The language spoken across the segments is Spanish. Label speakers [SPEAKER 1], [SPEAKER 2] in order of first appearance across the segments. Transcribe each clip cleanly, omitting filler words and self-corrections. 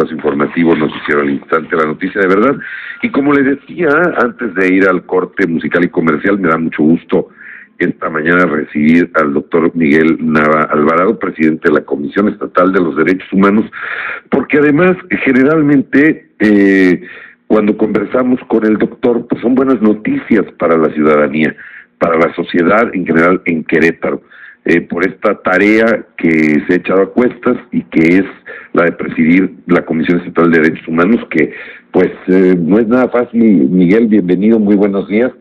[SPEAKER 1] espacio informativo Noticiero al Instante, la noticia de verdad. Y como le decía, antes de ir al corte musical y comercial, me da mucho gusto esta mañana recibir al doctor Miguel Nava Alvarado, presidente de la Comisión Estatal de los Derechos Humanos, porque además, generalmente, cuando conversamos con el doctor, pues son buenas noticias para la ciudadanía, para la sociedad en general en Querétaro, por esta tarea que se ha echado a cuestas y que es la de presidir la Comisión Estatal de Derechos Humanos, que pues no es nada fácil. Miguel, bienvenido, muy buenos días.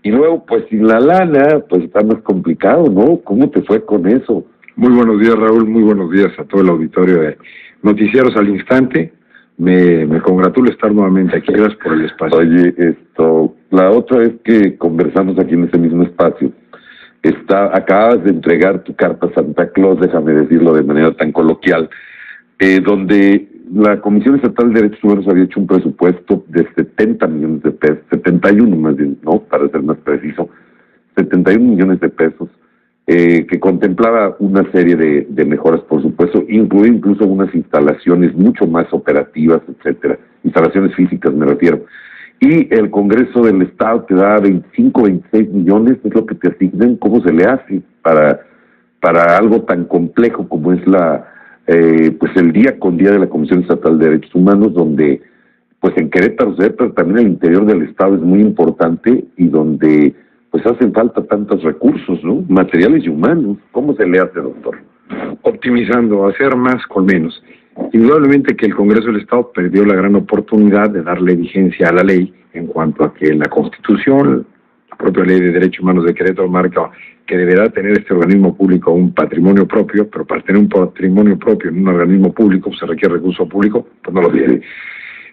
[SPEAKER 1] Y luego, pues sin la lana, pues está más complicado, ¿no? ¿Cómo te fue con eso?
[SPEAKER 2] Muy buenos días, Raúl, muy buenos días a todo el auditorio de Noticieros al Instante. Me congratulo estar nuevamente aquí, gracias por el espacio.
[SPEAKER 1] Oye, la otra vez que conversamos aquí en ese mismo espacio, acabas de entregar tu carta a Santa Claus, déjame decirlo de manera tan coloquial, donde la Comisión Estatal de Derechos Humanos había hecho un presupuesto de 70 millones de pesos, 71 más bien, ¿no? Para ser más preciso, 71 millones de pesos, que contemplaba una serie de mejoras, por supuesto, incluía incluso unas instalaciones mucho más operativas, etcétera, instalaciones físicas me refiero. Y el Congreso del Estado te da 25, 26 millones, es lo que te asignan. ¿Cómo se le hace para algo tan complejo como es pues el día con día de la Comisión Estatal de Derechos Humanos, donde pues en Querétaro, pero también el interior del Estado es muy importante y donde pues hacen falta tantos recursos, ¿no? Materiales y humanos. ¿Cómo se le hace, doctor?
[SPEAKER 2] Optimizando, hacer más con menos. Indudablemente que el Congreso del Estado perdió la gran oportunidad de darle vigencia a la ley en cuanto a que la Constitución, la propia Ley de Derechos Humanos de Querétaro marca que deberá tener este organismo público un patrimonio propio, pero para tener un patrimonio propio en un organismo público se requiere recurso público, pues no lo tiene.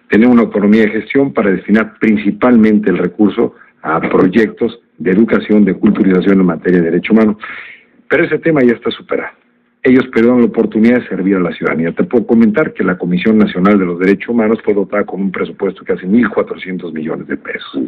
[SPEAKER 2] Tener una autonomía de gestión para destinar principalmente el recurso a proyectos de educación, de culturización en materia de derechos humanos. Pero ese tema ya está superado. Ellos perdieron la oportunidad de servir a la ciudadanía. Te puedo comentar que la Comisión Nacional de los Derechos Humanos fue dotada con un presupuesto que hace 1.400 millones de pesos.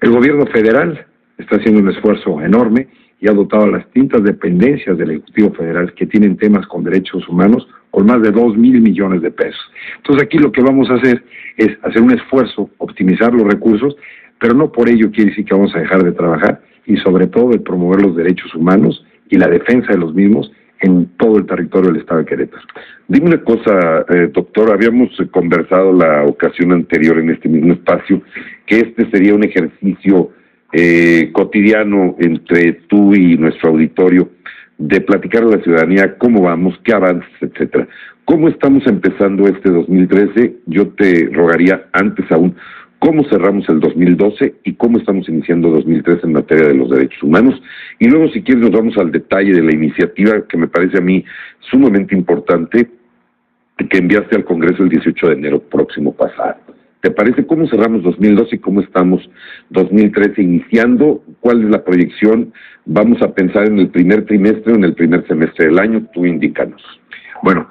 [SPEAKER 2] El gobierno federal está haciendo un esfuerzo enorme y ha dotado a las distintas dependencias del Ejecutivo Federal que tienen temas con derechos humanos con más de 2.000 millones de pesos. Entonces aquí lo que vamos a hacer es hacer un esfuerzo, optimizar los recursos, pero no por ello quiere decir que vamos a dejar de trabajar y sobre todo de promover los derechos humanos y la defensa de los mismos en todo el territorio del Estado de Querétaro.
[SPEAKER 1] Dime una cosa, doctor, habíamos conversado la ocasión anterior en este mismo espacio que este sería un ejercicio cotidiano entre tú y nuestro auditorio de platicar a la ciudadanía cómo vamos, qué avances, etcétera. ¿Cómo estamos empezando este 2013? Yo te rogaría antes aún, ¿cómo cerramos el 2012 y cómo estamos iniciando 2013 en materia de los derechos humanos? Y luego, si quieres, nos vamos al detalle de la iniciativa que me parece a mí sumamente importante, que enviaste al Congreso el 18 de enero próximo pasado. ¿Te parece cómo cerramos 2012 y cómo estamos 2013 iniciando? ¿Cuál es la proyección? ¿Vamos a pensar en el primer trimestre o en el primer semestre del año? Tú indícanos.
[SPEAKER 2] Bueno,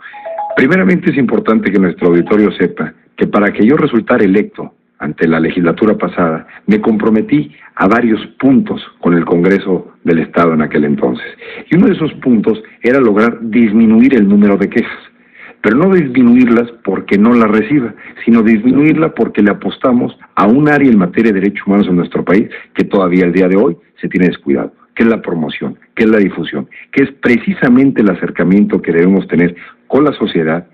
[SPEAKER 2] primeramente es importante que nuestro auditorio sepa que para que yo resultara electo ante la legislatura pasada, me comprometí a varios puntos con el Congreso del Estado en aquel entonces. Y uno de esos puntos era lograr disminuir el número de quejas. Pero no disminuirlas porque no las reciba, sino disminuirla porque le apostamos a un área en materia de derechos humanos en nuestro país que todavía al día de hoy se tiene descuidado, que es la promoción, que es la difusión, que es precisamente el acercamiento que debemos tener con la sociedad,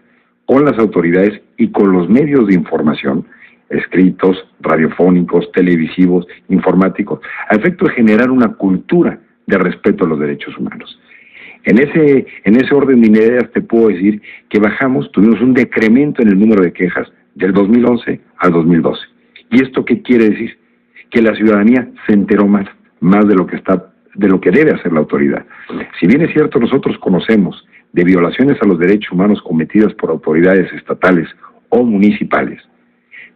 [SPEAKER 2] con las autoridades y con los medios de información, escritos, radiofónicos, televisivos, informáticos, a efecto de generar una cultura de respeto a los derechos humanos. En ese orden de ideas te puedo decir que tuvimos un decremento en el número de quejas del 2011 al 2012. ¿Y esto qué quiere decir? Que la ciudadanía se enteró más de lo que debe hacer la autoridad. Si bien es cierto, nosotros conocemos de violaciones a los derechos humanos cometidas por autoridades estatales o municipales,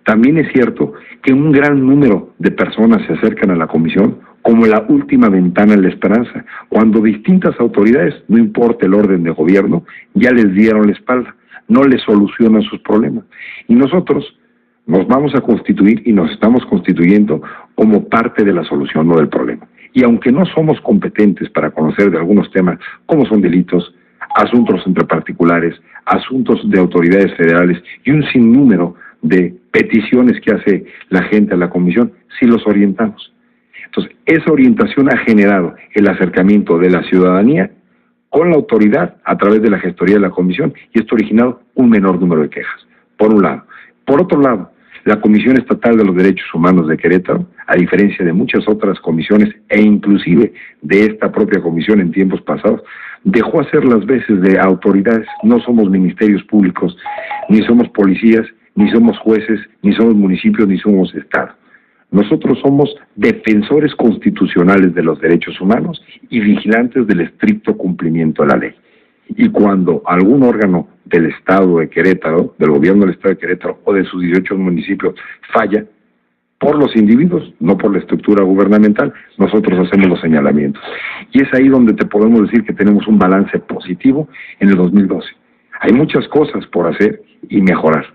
[SPEAKER 2] también es cierto que un gran número de personas se acercan a la comisión como la última ventana en la esperanza, cuando distintas autoridades, no importa el orden de gobierno, ya les dieron la espalda, no les solucionan sus problemas. Y nosotros nos vamos a constituir y nos estamos constituyendo como parte de la solución, no del problema. Y aunque no somos competentes para conocer de algunos temas, como son delitos, asuntos entre particulares, asuntos de autoridades federales y un sinnúmero de peticiones que hace la gente a la comisión, sí los orientamos. Entonces, esa orientación ha generado el acercamiento de la ciudadanía con la autoridad a través de la gestoría de la comisión, y esto ha originado un menor número de quejas, por un lado. Por otro lado, la Comisión Estatal de los Derechos Humanos de Querétaro, a diferencia de muchas otras comisiones e inclusive de esta propia comisión en tiempos pasados, dejó hacer las veces de autoridades. No somos ministerios públicos, ni somos policías, ni somos jueces, ni somos municipios, ni somos Estado. Nosotros somos defensores constitucionales de los derechos humanos y vigilantes del estricto cumplimiento de la ley. Y cuando algún órgano del Estado de Querétaro, del gobierno del Estado de Querétaro o de sus 18 municipios falla, por los individuos, no por la estructura gubernamental, nosotros hacemos los señalamientos. Y es ahí donde te podemos decir que tenemos un balance positivo en el 2012. Hay muchas cosas por hacer y mejorar,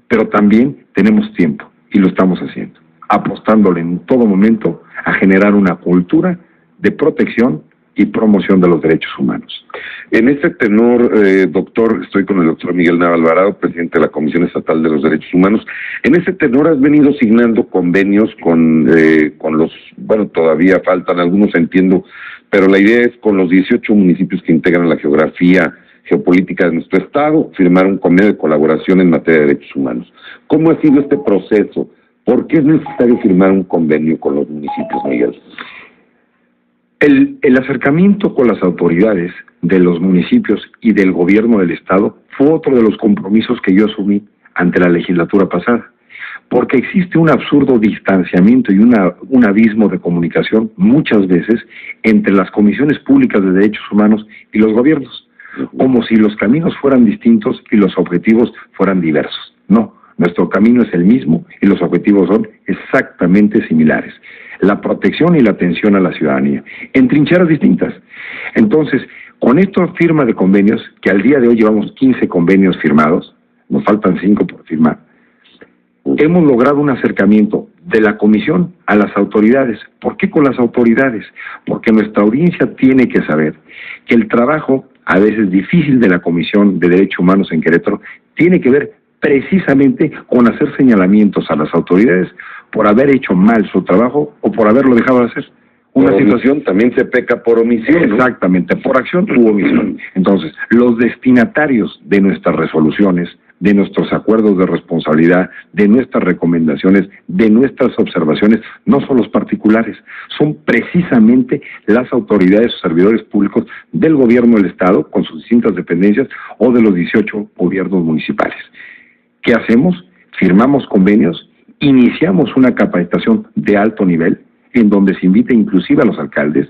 [SPEAKER 2] pero también tenemos tiempo y lo estamos haciendo, apostándole en todo momento a generar una cultura de protección y promoción de los derechos humanos.
[SPEAKER 1] En este tenor, doctor, estoy con el doctor Miguel Nava Alvarado, presidente de la Comisión Estatal de los Derechos Humanos. En este tenor has venido signando convenios con los, bueno, todavía faltan algunos, entiendo, pero la idea es con los 18 municipios que integran la geografía geopolítica de nuestro estado, firmar un convenio de colaboración en materia de derechos humanos. ¿Cómo ha sido este proceso? ¿Por qué es necesario firmar un convenio con los municipios, Miguel?
[SPEAKER 2] El acercamiento con las autoridades de los municipios y del gobierno del Estado fue otro de los compromisos que yo asumí ante la legislatura pasada, porque existe un absurdo distanciamiento y un abismo de comunicación muchas veces entre las comisiones públicas de derechos humanos y los gobiernos, como si los caminos fueran distintos y los objetivos fueran diversos. No, nuestro camino es el mismo y los objetivos son exactamente similares: la protección y la atención a la ciudadanía, en trincheras distintas. Entonces, con esta firma de convenios, que al día de hoy llevamos 15 convenios firmados, nos faltan 5 por firmar, hemos logrado un acercamiento de la comisión a las autoridades. ¿Por qué con las autoridades? Porque nuestra audiencia tiene que saber que el trabajo, a veces difícil, de la Comisión de Derechos Humanos en Querétaro, tiene que ver precisamente con hacer señalamientos a las autoridades por haber hecho mal su trabajo o por haberlo dejado de hacer.
[SPEAKER 1] Una situación también se peca por omisión, ¿no?
[SPEAKER 2] Exactamente, por acción u omisión. Entonces, los destinatarios de nuestras resoluciones, de nuestros acuerdos de responsabilidad, de nuestras recomendaciones, de nuestras observaciones, no son los particulares, son precisamente las autoridades o servidores públicos del gobierno del Estado, con sus distintas dependencias, o de los 18 gobiernos municipales. ¿Qué hacemos? Firmamos convenios, iniciamos una capacitación de alto nivel, en donde se invita inclusive a los alcaldes,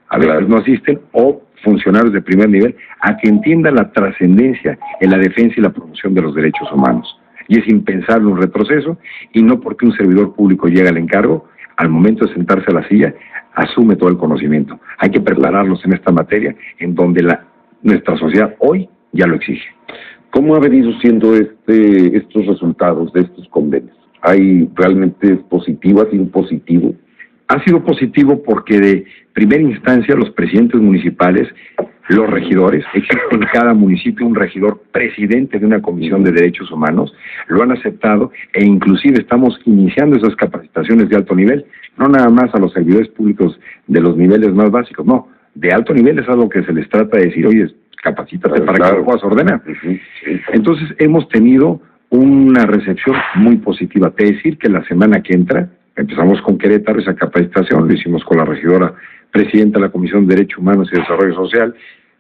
[SPEAKER 2] a veces no asisten, o funcionarios de primer nivel, a que entiendan la trascendencia en la defensa y la promoción de los derechos humanos. Y es impensable un retroceso, y no porque un servidor público llega al encargo, al momento de sentarse a la silla, asume todo el conocimiento. Hay que prepararlos en esta materia, en donde nuestra sociedad hoy ya lo exige.
[SPEAKER 1] ¿Cómo ha venido siendo estos resultados de estos convenios? ¿Hay realmente positivo, ha sido positivo?
[SPEAKER 2] Ha sido positivo porque de primera instancia los presidentes municipales, los regidores, existe en cada municipio un regidor presidente de una comisión de derechos humanos, lo han aceptado, e inclusive estamos iniciando esas capacitaciones de alto nivel, no nada más a los servidores públicos de los niveles más básicos, no, de alto nivel es algo que se les trata de decir: oye, capacítate para que lo puedas ordenar. Entonces hemos tenido una recepción muy positiva. Te decir que la semana que entra, empezamos con Querétaro esa capacitación, lo hicimos con la regidora presidenta de la Comisión de Derechos Humanos y Desarrollo Social,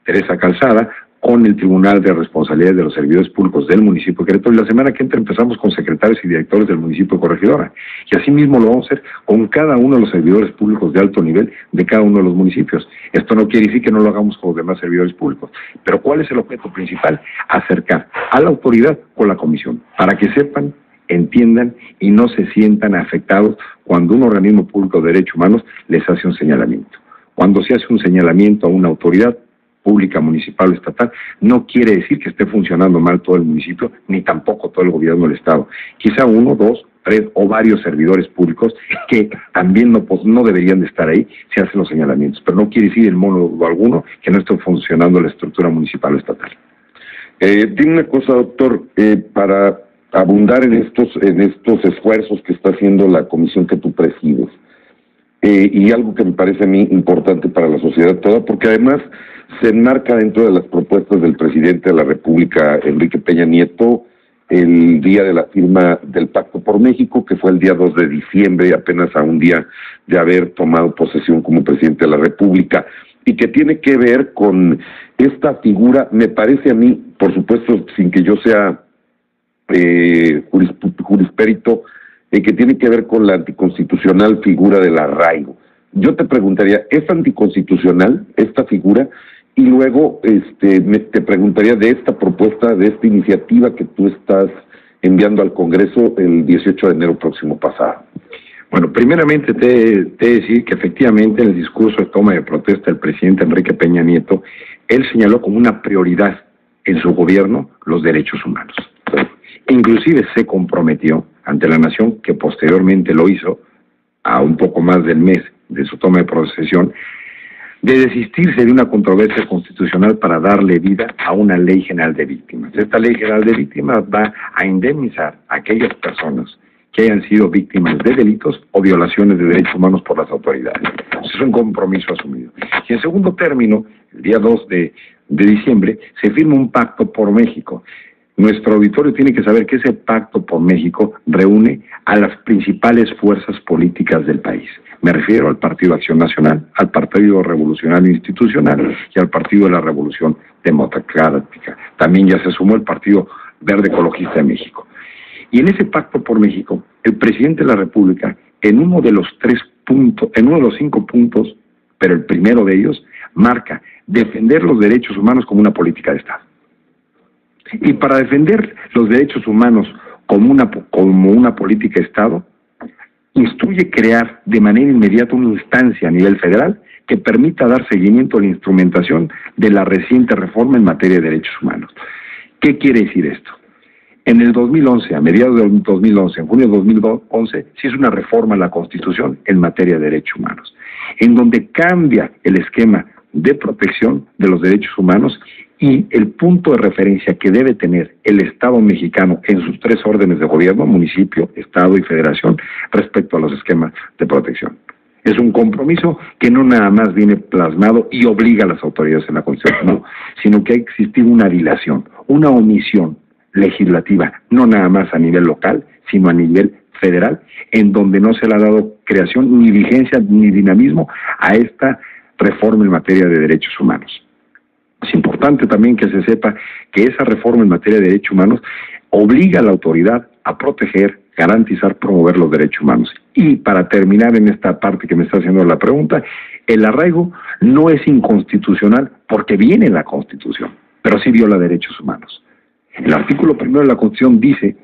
[SPEAKER 2] Teresa Calzada, con el Tribunal de Responsabilidad de los Servidores Públicos del municipio de Querétaro, y la semana que entra empezamos con secretarios y directores del municipio de Corregidora, y así mismo lo vamos a hacer con cada uno de los servidores públicos de alto nivel de cada uno de los municipios. Esto no quiere decir que no lo hagamos con los demás servidores públicos, pero ¿cuál es el objeto principal? Acercar a la autoridad con la comisión, para que sepan, entiendan y no se sientan afectados cuando un organismo público de derechos humanos les hace un señalamiento. Cuando se hace un señalamiento a una autoridad pública, municipal o estatal, no quiere decir que esté funcionando mal todo el municipio, ni tampoco todo el gobierno del Estado. Quizá 1, 2 o varios servidores públicos que también no deberían de estar ahí si hacen los señalamientos, pero no quiere decir en modo alguno que no esté funcionando la estructura municipal o estatal.
[SPEAKER 1] Dime una cosa, doctor, para abundar en estos esfuerzos que está haciendo la comisión que tú presides, y algo que me parece a mí importante para la sociedad toda, porque además se enmarca dentro de las propuestas del presidente de la República, Enrique Peña Nieto, el día de la firma del Pacto por México, que fue el día 2 de diciembre, apenas a un día de haber tomado posesión como presidente de la República, y que tiene que ver con esta figura, me parece a mí, por supuesto, sin que yo sea jurispérito, que tiene que ver con la anticonstitucional figura del arraigo. Yo te preguntaría, ¿es anticonstitucional esta figura? Y luego te preguntaría de esta propuesta, de esta iniciativa que tú estás enviando al Congreso el 18 de enero próximo pasado.
[SPEAKER 2] Bueno, primeramente te he de decir que efectivamente en el discurso de toma de protesta del presidente Enrique Peña Nieto, él señaló como una prioridad en su gobierno los derechos humanos. Inclusive se comprometió ante la nación, que posteriormente lo hizo, a un poco más del mes de su toma de posesión, de desistirse de una controversia constitucional para darle vida a una ley general de víctimas. Esta ley general de víctimas va a indemnizar a aquellas personas que hayan sido víctimas de delitos o violaciones de derechos humanos por las autoridades. Es un compromiso asumido. Y en segundo término, el día 2 de diciembre, se firma un pacto por México. Nuestro auditorio tiene que saber que ese pacto por México reúne a las principales fuerzas políticas del país. Me refiero al Partido Acción Nacional, al Partido Revolucionario Institucional y al Partido de la Revolución Democrática. También ya se sumó el Partido Verde Ecologista de México. Y en ese pacto por México, el presidente de la República, en uno de los 5 puntos, pero el primero de ellos, marca defender los derechos humanos como una política de Estado. Y para defender los derechos humanos como una política de Estado, instruye crear de manera inmediata una instancia a nivel federal que permita dar seguimiento a la instrumentación de la reciente reforma en materia de derechos humanos. ¿Qué quiere decir esto? En el 2011, a mediados del 2011, en junio de 2011, se hizo una reforma a la Constitución en materia de derechos humanos, en donde cambia el esquema de protección de los derechos humanos y el punto de referencia que debe tener el Estado mexicano en sus 3 órdenes de gobierno, municipio, Estado y Federación, respecto a los esquemas de protección. Es un compromiso que no nada más viene plasmado y obliga a las autoridades en la Constitución, no, sino que ha existido una dilación, una omisión legislativa, no nada más a nivel local, sino a nivel federal, en donde no se le ha dado creación, ni vigencia, ni dinamismo a esta reforma en materia de derechos humanos. Es importante también que se sepa que esa reforma en materia de derechos humanos obliga a la autoridad a proteger, garantizar, promover los derechos humanos. Y para terminar en esta parte que me está haciendo la pregunta, el arraigo no es inconstitucional porque viene en la Constitución, pero sí viola derechos humanos. El artículo 1 de la Constitución dice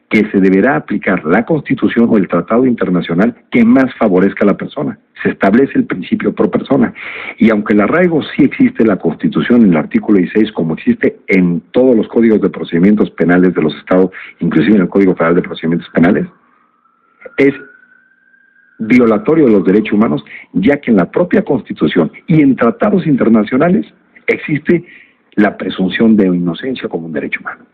[SPEAKER 2] que se deberá aplicar la Constitución o el tratado internacional que más favorezca a la persona. Se establece el principio pro persona. Y aunque el arraigo sí existe en la Constitución, en el artículo 16, como existe en todos los códigos de procedimientos penales de los estados, inclusive en el Código Federal de Procedimientos Penales, es violatorio de los derechos humanos, ya que en la propia Constitución y en tratados internacionales existe la presunción de inocencia como un derecho humano.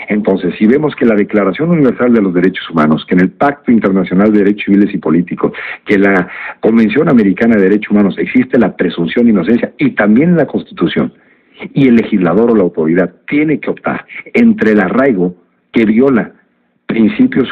[SPEAKER 2] Entonces, si vemos que la Declaración Universal de los Derechos Humanos, que en el Pacto Internacional de Derechos Civiles y Políticos, que en la Convención Americana de Derechos Humanos existe la presunción de inocencia y también en la Constitución, y el legislador o la autoridad tiene que optar entre el arraigo que viola principios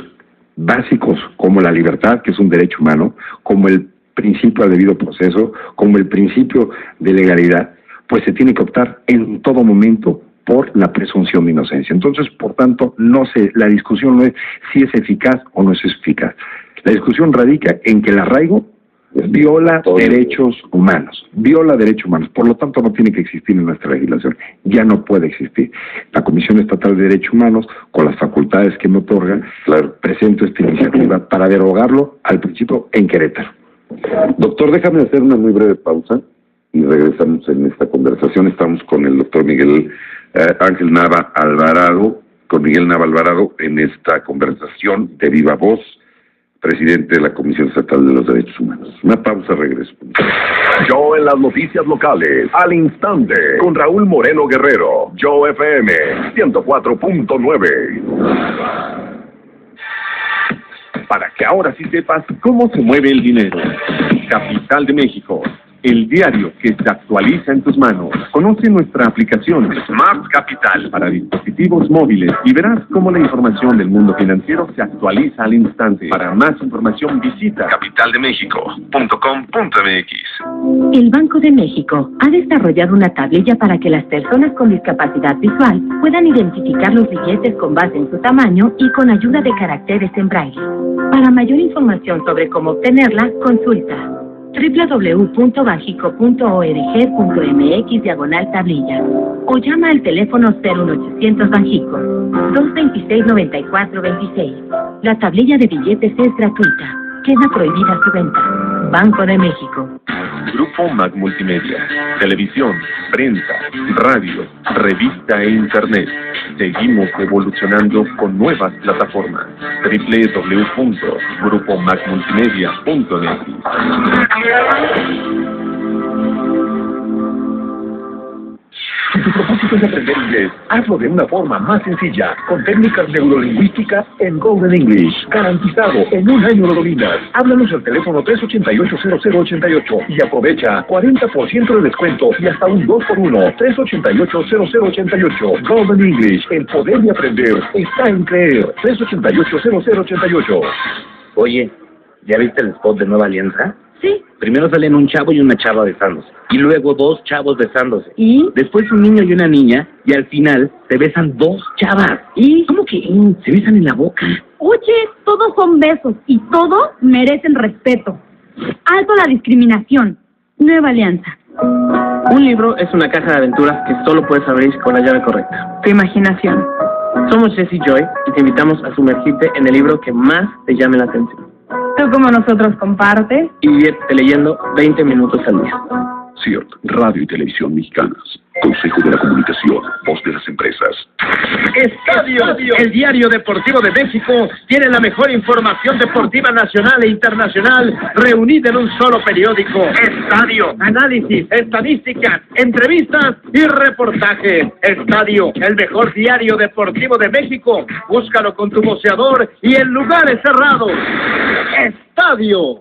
[SPEAKER 2] básicos como la libertad, que es un derecho humano, como el principio al debido proceso, como el principio de legalidad, pues se tiene que optar en todo momento por la presunción de inocencia. Entonces, por tanto, la discusión no es si es eficaz o no es eficaz. La discusión radica en que el arraigo viola derechos humanos, por lo tanto no tiene que existir en nuestra legislación, ya no puede existir. La Comisión Estatal de Derechos Humanos, con las facultades que me otorgan, presento esta iniciativa para derogarlo al principio en Querétaro.
[SPEAKER 1] Doctor, déjame hacer una muy breve pausa y regresamos en esta conversación. Estamos con el doctor Miguel Ángel Nava Alvarado, con Miguel Nava Alvarado en esta conversación de viva voz, presidente de la Comisión Estatal de los Derechos Humanos. Una pausa, regreso.
[SPEAKER 3] Yo en las noticias locales, al instante, con Raúl Moreno Guerrero, Yo FM 104.9.
[SPEAKER 4] Para que ahora sí sepas cómo se mueve el dinero. Capital de México, el diario que se actualiza en tus manos. Conoce nuestra aplicación Smart Capital para dispositivos móviles y verás cómo la información del mundo financiero se actualiza al instante. Para más información visita capitaldemexico.com.mx.
[SPEAKER 5] El Banco de México ha desarrollado una tablilla para que las personas con discapacidad visual puedan identificar los billetes con base en su tamaño y con ayuda de caracteres en braille. Para mayor información sobre cómo obtenerla, consulta www.banjico.org.mx/tablilla o llama al teléfono 01800 Banjico 226-9426. La tablilla de billetes es gratuita. Queda prohibida su venta. Banco de México.
[SPEAKER 4] Grupo Mag Multimedia. Televisión, prensa, radio, revista e internet. Seguimos evolucionando con nuevas plataformas. www.grupomagmultimedia.net.
[SPEAKER 3] Si tu propósito es aprender inglés, hazlo de una forma más sencilla, con técnicas neurolingüísticas en Golden English. Garantizado, en un año lo dominas. Háblanos al teléfono 388-0088 y aprovecha 40% de descuento y hasta un 2x1. 388-0088. Golden English, el poder de aprender está en creer. 388-0088.
[SPEAKER 6] Oye, ¿ya viste el spot de Nueva Alianza?
[SPEAKER 5] Sí.
[SPEAKER 6] Primero salen un chavo y una chava besándose. Y luego dos chavos besándose.
[SPEAKER 5] ¿Y?
[SPEAKER 6] Después un niño y una niña. Y al final se besan dos chavas.
[SPEAKER 5] ¿Y?
[SPEAKER 6] ¿Cómo que? Se besan en la boca.
[SPEAKER 7] Oye, todos son besos y todos merecen respeto. Alto a la discriminación. Nueva Alianza.
[SPEAKER 8] Un libro es una caja de aventuras que solo puedes abrir con la llave correcta. Tu imaginación. Somos Jesse Joy y te invitamos a sumergirte en el libro que más te llame la atención.
[SPEAKER 7] Tú como nosotros compartes.
[SPEAKER 8] Y diviértete leyendo 20 minutos al día.
[SPEAKER 3] CIRT, Radio y Televisión Mexicanas. Consejo de la Comunicación, Voz de las Empresas.
[SPEAKER 9] Estadio, el diario deportivo de México, tiene la mejor información deportiva nacional e internacional reunida en un solo periódico. Estadio, análisis, estadísticas, entrevistas y reportajes. Estadio, el mejor diario deportivo de México. Búscalo con tu voceador y en lugares cerrados. Estadio.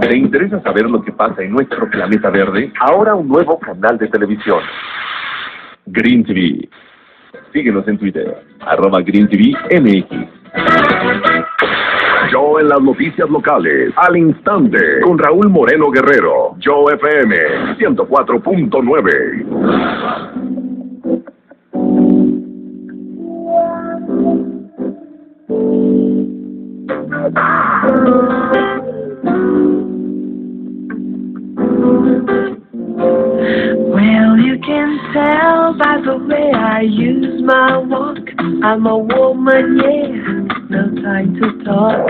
[SPEAKER 4] ¿Te interesa saber lo que pasa en nuestro planeta verde? Ahora un nuevo canal de televisión. Green TV. Síguenos en Twitter, @GreenTVMX.
[SPEAKER 3] Yo en las noticias locales, al instante, con Raúl Moreno Guerrero, Yo FM 104.9.
[SPEAKER 10] Well, you can tell by the way I use my walk. I'm a woman, yeah, no time to talk.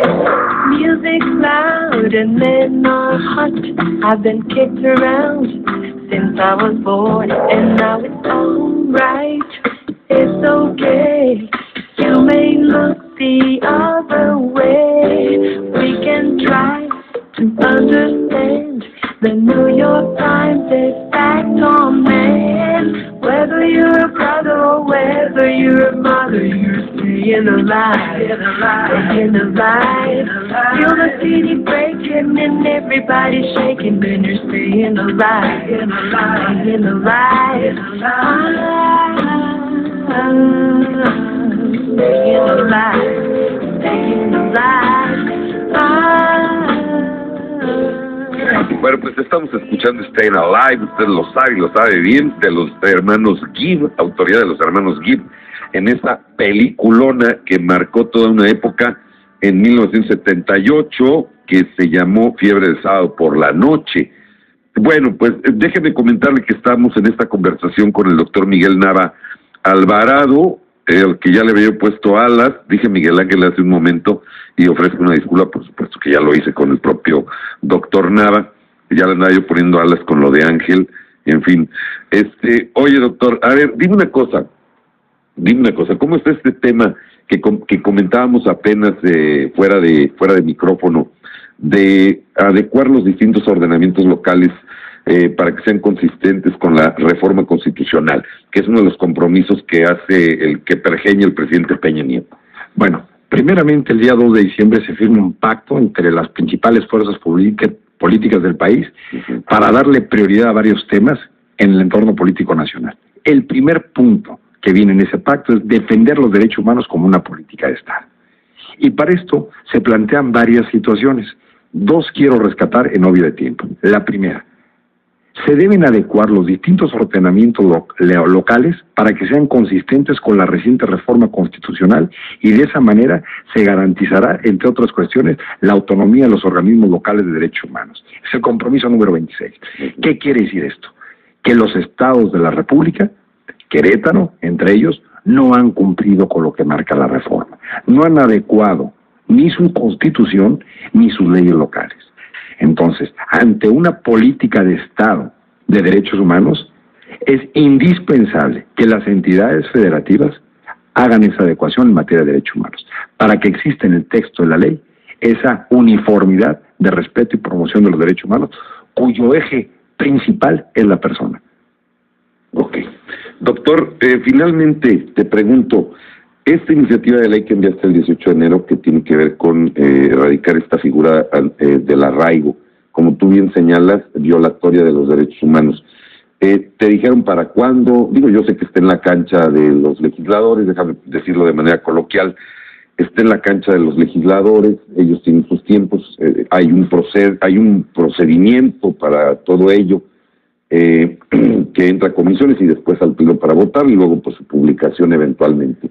[SPEAKER 10] Music's loud and men are hot. I've been kicked around since I was born, and now it's alright. It's okay. You may look the other way. We can try to understand. The New York Times is fact on man. Whether you're a brother or whether you're a mother, you're staying alive, staying alive. Feel the city breaking and everybody shaking, then you're staying alive, staying alive. Staying alive, staying alive.
[SPEAKER 1] Bueno, pues estamos escuchando Staying Alive, usted lo sabe bien, de los hermanos Gibb, autoría de los hermanos Gibb, en esa peliculona que marcó toda una época en 1978, que se llamó Fiebre de Sábado por la Noche. Bueno, pues déjeme comentarle que estamos en esta conversación con el doctor Miguel Nava Alvarado, el que ya le había puesto alas, dije Miguel Ángel hace un momento, y ofrezco una disculpa, por supuesto que ya lo hice con el propio doctor Nava, ya le andaba yo poniendo alas con lo de Ángel, en fin. Oye doctor, a ver, dime una cosa, Dime una cosa, ¿cómo está este tema que comentábamos apenas fuera de micrófono, de adecuar los distintos ordenamientos locales para que sean consistentes con la reforma constitucional, que es uno de los compromisos que pergeña el presidente Peña Nieto?
[SPEAKER 2] Bueno, primeramente el día 2 de diciembre se firma un pacto entre las principales fuerzas políticas del país para darle prioridad a varios temas en el entorno político nacional. El primer punto que viene en ese pacto es defender los derechos humanos como una política de Estado. Y para esto se plantean varias situaciones. Dos quiero rescatar en obvio de tiempo. La primera, se deben adecuar los distintos ordenamientos locales para que sean consistentes con la reciente reforma constitucional y de esa manera se garantizará, entre otras cuestiones, la autonomía de los organismos locales de derechos humanos. Es el compromiso número 26. ¿Qué quiere decir esto? Que los estados de la República, Querétaro, entre ellos, no han cumplido con lo que marca la reforma. No han adecuado ni su constitución ni sus leyes locales. Entonces, ante una política de Estado de derechos humanos, es indispensable que las entidades federativas hagan esa adecuación en materia de derechos humanos, para que exista en el texto de la ley esa uniformidad de respeto y promoción de los derechos humanos, cuyo eje principal es la persona.
[SPEAKER 1] Ok. Doctor, finalmente te pregunto, esta iniciativa de ley que enviaste el 18 de enero, que tiene que ver con erradicar esta figura del arraigo, como tú bien señalas, violatoria de los derechos humanos, ¿te dijeron para cuándo? Digo, yo sé que está en la cancha de los legisladores, déjame decirlo de manera coloquial, está en la cancha de los legisladores, ellos tienen sus tiempos, hay un procedimiento para todo ello, que entra a comisiones y después al pleno para votar y luego pues su publicación eventualmente.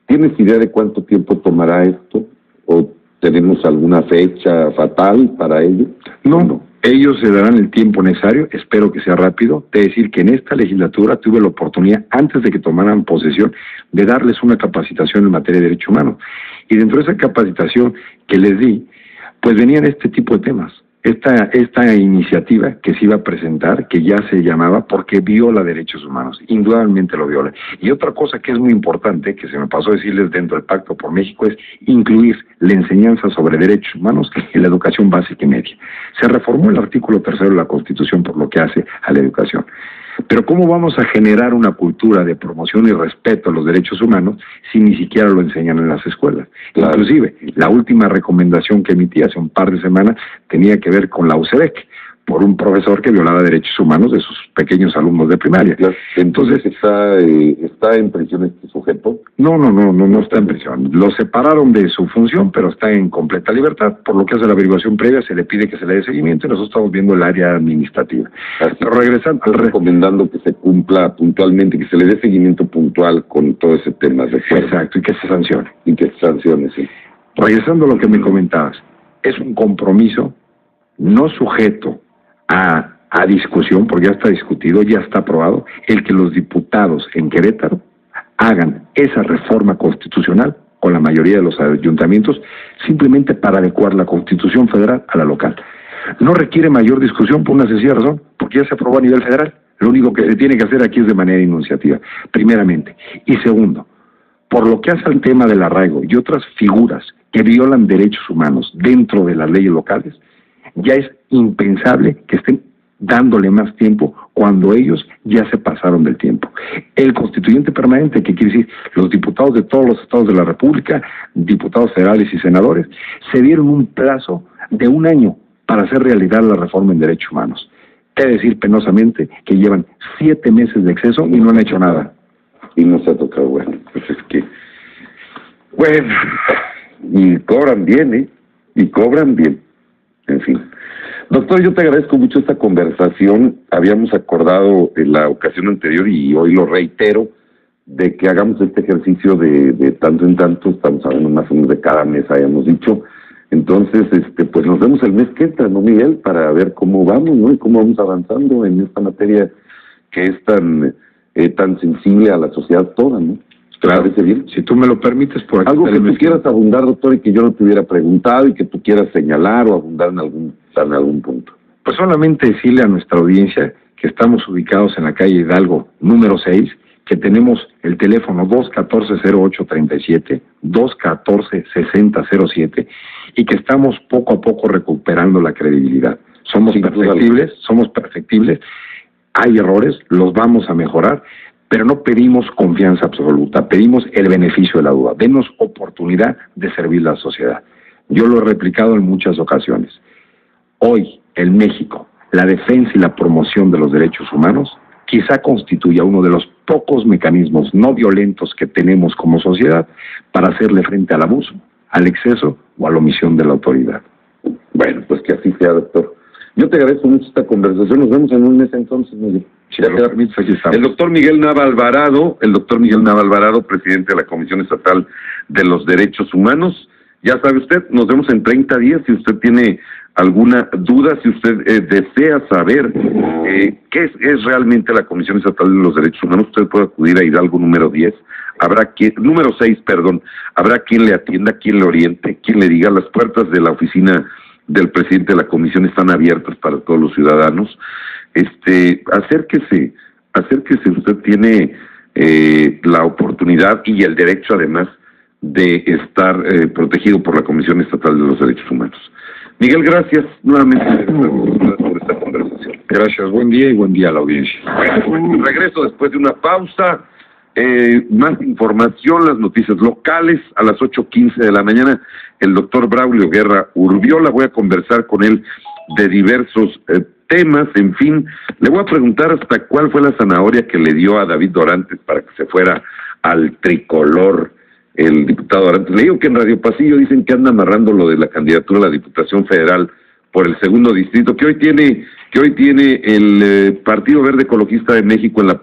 [SPEAKER 1] ¿Tienes idea de cuánto tiempo tomará esto? ¿O tenemos alguna fecha fatal para ello?
[SPEAKER 2] No. Ellos se darán el tiempo necesario, espero que sea rápido, de decir que en esta legislatura tuve la oportunidad, antes de que tomaran posesión, de darles una capacitación en materia de derechos humanos. Y dentro de esa capacitación que les di, pues venían este tipo de temas. Esta iniciativa que se iba a presentar, que ya se llamaba porque viola derechos humanos, indudablemente lo viola. Y otra cosa que es muy importante, que se me pasó a decirles dentro del Pacto por México, es incluir la enseñanza sobre derechos humanos en la educación básica y media. Se reformó el artículo 3 de la Constitución por lo que hace a la educación. Pero ¿cómo vamos a generar una cultura de promoción y respeto a los derechos humanos si ni siquiera lo enseñan en las escuelas? Claro. Inclusive, la última recomendación que emití hace un par de semanas tenía que ver con la UCEBEC, por un profesor que violaba derechos humanos de sus pequeños alumnos de primaria. Claro.
[SPEAKER 1] Entonces, ¿está en prisión este sujeto?
[SPEAKER 2] No está en prisión. Lo separaron de su función, pero está en completa libertad. Por lo que hace la averiguación previa, se le pide que se le dé seguimiento y nosotros estamos viendo el área administrativa.
[SPEAKER 1] Así, pero regresando, recomendando que se cumpla puntualmente, que se le dé seguimiento puntual con todo ese tema de fuerza.
[SPEAKER 2] Exacto, y que se sancione.
[SPEAKER 1] Sí.
[SPEAKER 2] Regresando a lo que me comentabas, es un compromiso no sujeto a discusión, porque ya está discutido, ya está aprobado, el que los diputados en Querétaro hagan esa reforma constitucional con la mayoría de los ayuntamientos, simplemente para adecuar la Constitución federal a la local. No requiere mayor discusión por una sencilla razón, porque ya se aprobó a nivel federal. Lo único que se tiene que hacer aquí es de manera enunciativa, primeramente. Y segundo, por lo que hace al tema del arraigo y otras figuras que violan derechos humanos dentro de las leyes locales, ya es impensable que estén dándole más tiempo cuando ellos ya se pasaron del tiempo. El constituyente permanente, que quiere decir los diputados de todos los estados de la República, diputados federales y senadores, se dieron un plazo de 1 año para hacer realidad la reforma en derechos humanos. Es decir, penosamente, que llevan 7 meses de exceso y no han hecho nada.
[SPEAKER 1] Y no se ha tocado, bueno, pues es que... Bueno, y cobran bien, y cobran bien. En fin. Doctor, yo te agradezco mucho esta conversación. Habíamos acordado en la ocasión anterior y hoy lo reitero, de que hagamos este ejercicio de tanto en tanto, estamos hablando más o menos de cada mes, habíamos dicho. Entonces, pues nos vemos el mes que entra, ¿no, Miguel? Para ver cómo vamos, ¿no? Y cómo vamos avanzando en esta materia que es tan sensible a la sociedad toda, ¿no?
[SPEAKER 2] Claro, bien. Si tú me lo permites, por aquí.
[SPEAKER 1] Algo que tú quieras abundar, doctor, y que yo no te hubiera preguntado y que tú quieras señalar o abundar en algún punto.
[SPEAKER 2] Pues solamente decirle a nuestra audiencia que estamos ubicados en la calle Hidalgo número 6, que tenemos el teléfono 214-0837, 214-6007, y que estamos poco a poco recuperando la credibilidad. Somos perfectibles, hay errores, los vamos a mejorar, pero no pedimos confianza absoluta, pedimos el beneficio de la duda, denos oportunidad de servir a la sociedad. Yo lo he replicado en muchas ocasiones. Hoy, en México, la defensa y la promoción de los derechos humanos quizá constituya uno de los pocos mecanismos no violentos que tenemos como sociedad para hacerle frente al abuso, al exceso o a la omisión de la autoridad.
[SPEAKER 1] Bueno, pues que así sea, doctor. Yo te agradezco mucho esta conversación. Nos vemos en un mes entonces, Miguel.
[SPEAKER 2] Si me lo permites, aquí estamos.
[SPEAKER 1] El doctor Miguel Nava Alvarado, presidente de la Comisión Estatal de los Derechos Humanos. Ya sabe usted, nos vemos en 30 días. Si usted tiene alguna duda, si usted desea saber qué es realmente la Comisión Estatal de los Derechos Humanos, usted puede acudir a Hidalgo número 6, habrá quien le atienda, quien le oriente, quien le diga. Las puertas de la oficina del presidente de la comisión están abiertas para todos los ciudadanos. Acérquese, usted tiene la oportunidad y el derecho además de estar protegido por la Comisión Estatal de los Derechos Humanos. Miguel, gracias nuevamente por esta conversación.
[SPEAKER 2] Gracias, buen día y buen día a la audiencia.
[SPEAKER 1] Bueno, regreso después de una pausa. Más información, las noticias locales a las 8:15 de la mañana. El doctor Braulio Guerra Urbiola, voy a conversar con él de diversos temas. En fin, le voy a preguntar hasta cuál fue la zanahoria que le dio a David Dorantes para que se fuera al tricolor, el diputado Dorantes. Le digo que en Radio Pasillo dicen que anda amarrando lo de la candidatura a la Diputación Federal por el 2º distrito, que hoy tiene el Partido Verde Ecologista de México en la